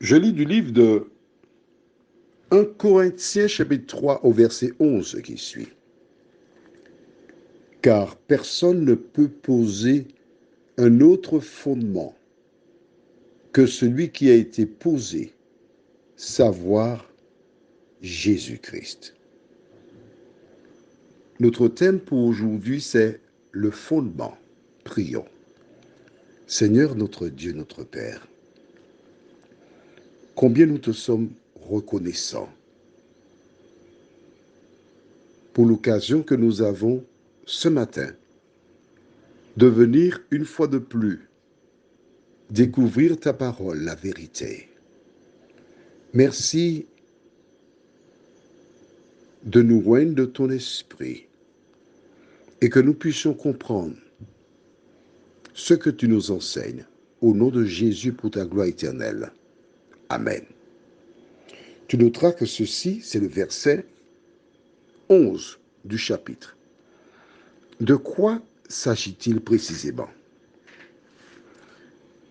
Je lis du livre de 1 Corinthiens chapitre 3 au verset 11 qui suit. Car personne ne peut poser un autre fondement que celui qui a été posé, savoir Jésus-Christ. Notre thème pour aujourd'hui, c'est le fondement. Prions. Seigneur notre Dieu, notre Père, combien nous te sommes reconnaissants pour l'occasion que nous avons ce matin de venir une fois de plus découvrir ta parole, la vérité. Merci de nous oindre de ton esprit et que nous puissions comprendre ce que tu nous enseignes. Au nom de Jésus pour ta gloire éternelle. Amen. Tu noteras que ceci, c'est le verset 11 du chapitre. De quoi s'agit-il précisément?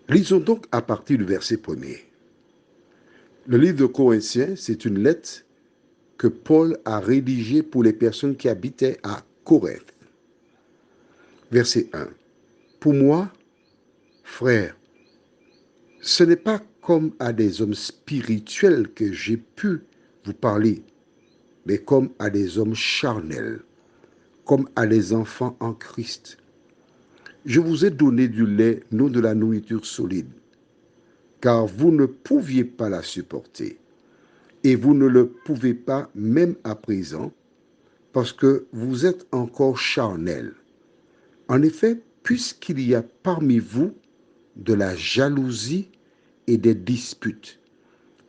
Lisons donc à partir du verset 1er. Le livre de Corinthiens, c'est une lettre que Paul a rédigée pour les personnes qui habitaient à Corinthe. Verset 1. Pour moi, frères, ce n'est pas comme à des hommes spirituels que j'ai pu vous parler, mais comme à des hommes charnels, comme à des enfants en Christ. Je vous ai donné du lait, non de la nourriture solide, car vous ne pouviez pas la supporter, et vous ne le pouvez pas même à présent, parce que vous êtes encore charnels. En effet, puisqu'il y a parmi vous de la jalousie et des disputes,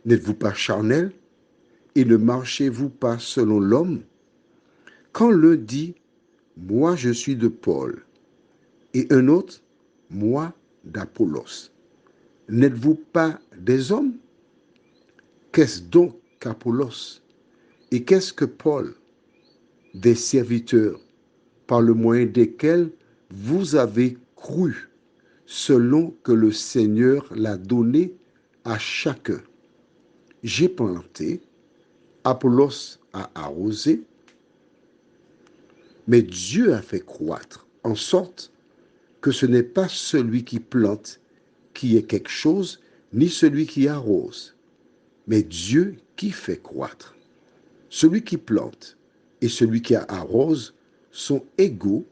n'êtes-vous pas charnels et ne marchez-vous pas selon l'homme? Quand l'un dit « Moi je suis de Paul » et un autre « Moi d'Apollos », n'êtes-vous pas des hommes? Qu'est-ce donc qu'Apollos? Et qu'est-ce que Paul? Des serviteurs par le moyen desquels vous avez cru, selon que le Seigneur l'a donné à chacun. J'ai planté, Apollos a arrosé, mais Dieu a fait croître, en sorte que ce n'est pas celui qui plante qui est quelque chose, ni celui qui arrose, mais Dieu qui fait croître. Celui qui plante et celui qui arrose sont égaux,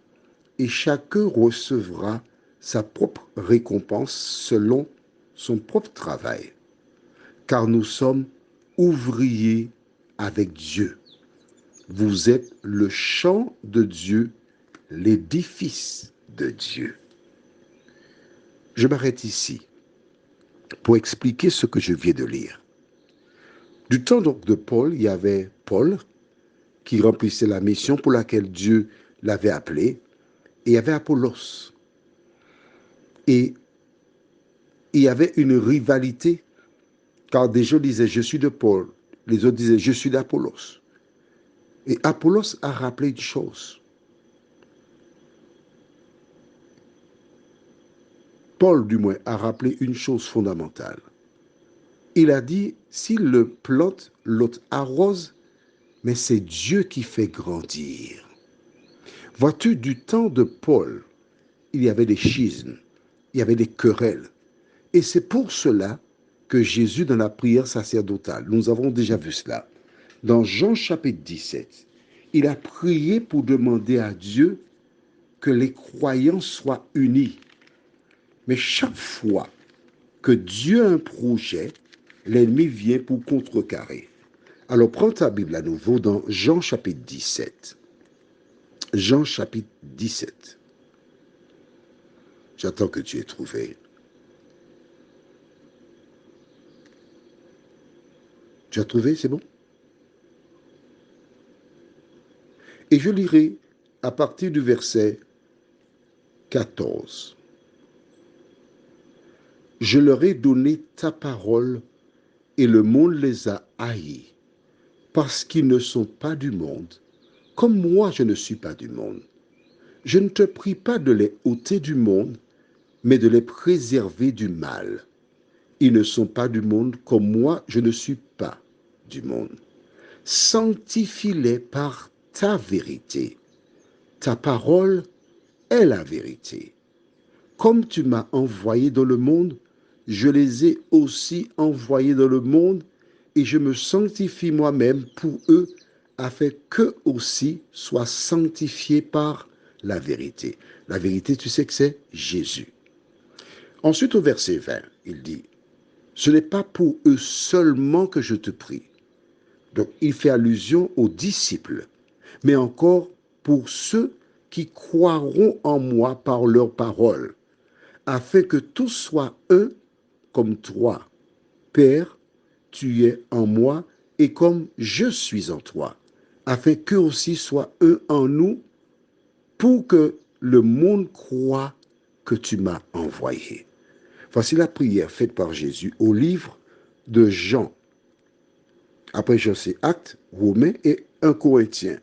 et chacun recevra sa propre récompense selon son propre travail. Car nous sommes ouvriers avec Dieu. Vous êtes le champ de Dieu, l'édifice de Dieu. Je m'arrête ici pour expliquer ce que je viens de lire. Du temps donc de Paul, il y avait Paul qui remplissait la mission pour laquelle Dieu l'avait appelé, et il y avait Apollos. Et il y avait une rivalité, car des gens disaient « je suis de Paul », les autres disaient « je suis d'Apollos ». Et Apollos a rappelé une chose. Paul, du moins, a rappelé une chose fondamentale. Il a dit, s'il le plante, l'autre arrose, mais c'est Dieu qui fait grandir. Vois-tu, du temps de Paul, il y avait des schismes, il y avait des querelles. Et c'est pour cela que Jésus, dans la prière sacerdotale, nous avons déjà vu cela, dans Jean chapitre 17, il a prié pour demander à Dieu que les croyants soient unis. Mais chaque fois que Dieu a un projet, l'ennemi vient pour contrecarrer. Alors prends ta Bible à nouveau dans Jean chapitre 17. Jean chapitre 17. J'attends que tu aies trouvé. Tu as trouvé, c'est bon? Et je lirai à partir du verset 14. Je leur ai donné ta parole et le monde les a haïs, parce qu'ils ne sont pas du monde, comme moi je ne suis pas du monde. Je ne te prie pas de les ôter du monde, mais de les préserver du mal. Ils ne sont pas du monde, comme moi, je ne suis pas du monde. Sanctifie-les par ta vérité. Ta parole est la vérité. Comme tu m'as envoyé dans le monde, je les ai aussi envoyés dans le monde, et je me sanctifie moi-même pour eux, afin qu'eux aussi soient sanctifiés par la vérité. La vérité, tu sais que c'est Jésus. Ensuite, au verset 20, il dit, ce n'est pas pour eux seulement que je te prie. Donc, il fait allusion aux disciples, mais encore pour ceux qui croiront en moi par leur parole, afin que tous soient un comme toi. Père, tu es en moi et comme je suis en toi, afin qu'eux aussi soient un en nous, pour que le monde croie que tu m'as envoyé. Voici la prière faite par Jésus au livre de Jean. Après Jean, c'est Actes, Romains et 1 Corinthiens.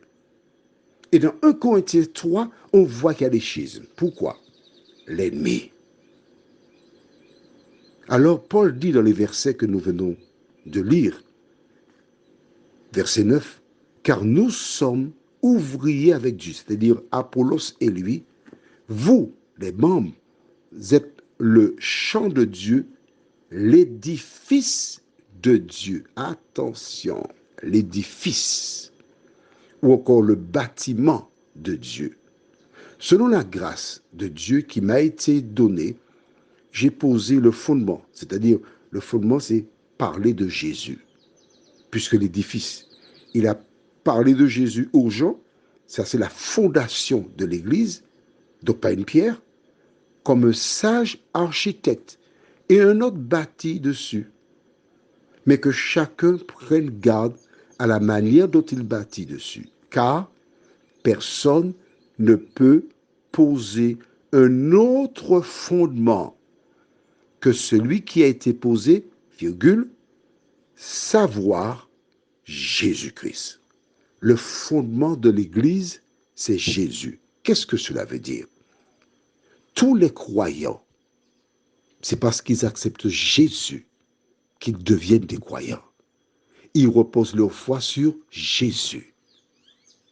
Et dans 1 Corinthiens 3, on voit qu'il y a des schismes. Pourquoi? L'ennemi. Alors Paul dit dans les versets que nous venons de lire, verset 9, car nous sommes ouvriers avec Dieu, c'est-à-dire Apollos et lui, vous, les membres, êtes le champ de Dieu, l'édifice de Dieu. Attention, l'édifice, ou encore le bâtiment de Dieu. Selon la grâce de Dieu qui m'a été donnée, j'ai posé le fondement, c'est-à-dire le fondement, c'est parler de Jésus, puisque l'édifice, il a parlé de Jésus aux gens, ça c'est la fondation de l'Église, donc pas une pierre, comme un sage architecte, et un autre bâti dessus, mais que chacun prenne garde à la manière dont il bâtit dessus, car personne ne peut poser un autre fondement que celui qui a été posé, virgule, savoir Jésus-Christ. Le fondement de l'Église, c'est Jésus. Qu'est-ce que cela veut dire? Tous les croyants, c'est parce qu'ils acceptent Jésus qu'ils deviennent des croyants. Ils reposent leur foi sur Jésus.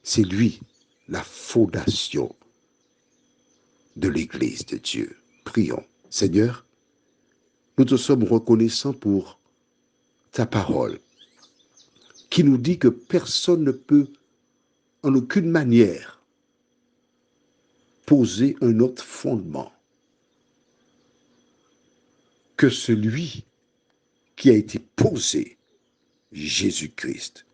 C'est lui, la fondation de l'Église de Dieu. Prions. Seigneur, nous te sommes reconnaissants pour ta parole qui nous dit que personne ne peut en aucune manière poser un autre fondement que celui qui a été posé, Jésus-Christ.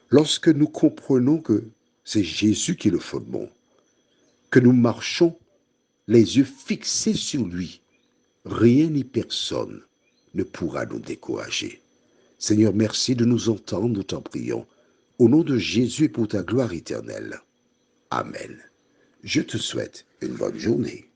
Lorsque nous comprenons que c'est Jésus qui est le fondement, que nous marchons les yeux fixés sur lui, rien ni personne ne pourra nous décourager. Seigneur, merci de nous entendre, nous t'en prions. Au nom de Jésus et pour ta gloire éternelle. Amen. Je te souhaite une bonne journée.